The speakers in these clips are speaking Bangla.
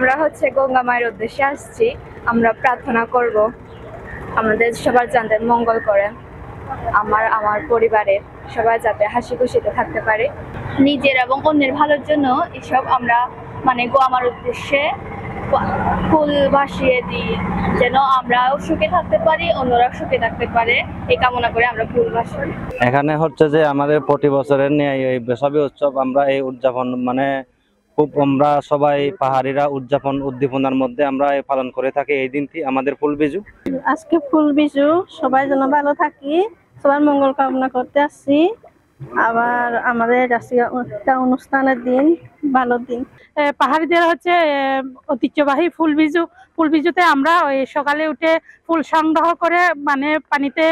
আমরা গঙ্গা মায়ের উদ্দেশ্যে আসছি। আমরা প্রার্থনা করব আমাদের সবার যাতে মঙ্গল করে, আমার পরিবারের সবাই যাতে হাসি খুশিতে থাকতে পারে। নিজের এবং অন্যের ভালোর জন্য এসব আমরা গঙ্গামার উদ্দেশ্যে ফুল ভাসিয়ে দিই, যেন আমরাও সুখে থাকতে পারি, অন্যরাও সুখে থাকতে পারে, এই কামনা করে আমরা ফুল ভাসি। এখানে যে আমাদের প্রতি বছরের নিয়ে এই বেসবি উৎসব আমরা এই উদযাপন খুব আমরা সবাই পাহাড়িরা উদ্দীপনার মধ্যে আমরা পালন করে থাকি এই দিনটি আমাদের ফুল বিজু। আজকে ফুল বিজু, সবাই যেন ভালো থাকি, সবার মঙ্গল কামনা করতে আসছি। আবার আমাদের একটা অনুষ্ঠানের দিন, ভালো দিন। পাহাড়িদের ঐতিহ্যবাহী ফুল বিজুতে আমরা ওই সকালে উঠে ফুল সংগ্রহ করে পানিতে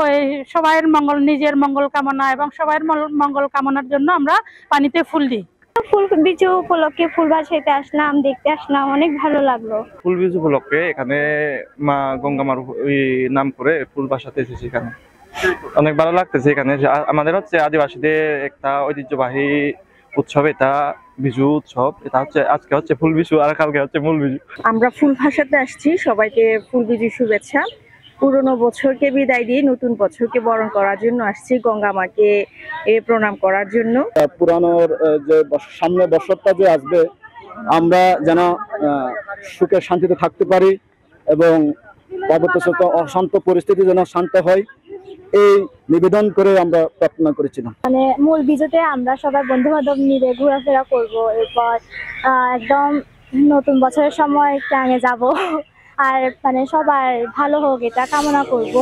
ওই সবাইয়ের মঙ্গল, নিজের মঙ্গল কামনা এবং সবাইয়ের মঙ্গল কামনার জন্য আমরা পানিতে ফুল দিই। ফুল বিজু উপলক্ষে ফুল ভাসাইতে আসলাম, দেখতে আসলাম, অনেক ভালো লাগলো। ফুল বিজু উপলক্ষে এখানে মা গঙ্গামার নাম করে ফুল ভাসাতে এসেছি। এখানে অনেক ভালো লাগতেছে। এখানে আমাদের আদিবাসীদের একটা ঐতিহ্যবাহী উৎসব, এটা বিজু উৎসব। এটা আজকে ফুল বিজু আর কালকে মূল বিজু। আমরা ফুল ভাসাতে আসছি, সবাইকে ফুল বিজু শুভেচ্ছা। পুরনো বছরকে বিদায় দিয়ে নতুন বছরকে বরণ করার জন্য আসছি, গঙ্গা মাকে প্রণাম করার জন্য। পুরানোর যে সামনে বছরটা যে আসবে, আমরা যেন সুখে শান্তিতে থাকতে পারি এবং পরবর্তী অশান্ত পরিস্থিতি যেন শান্ত হয়, এই নিবেদন করে আমরা প্রার্থনা করেছিলাম। মূল বিজুতে আমরা সবাই বন্ধু বান্ধব মিলে ঘোরাফেরা করব, এরপর একদম নতুন বছরের সময় ক্যাঙে যাব, আর সবার ভালো হোক এটা কামনা করব।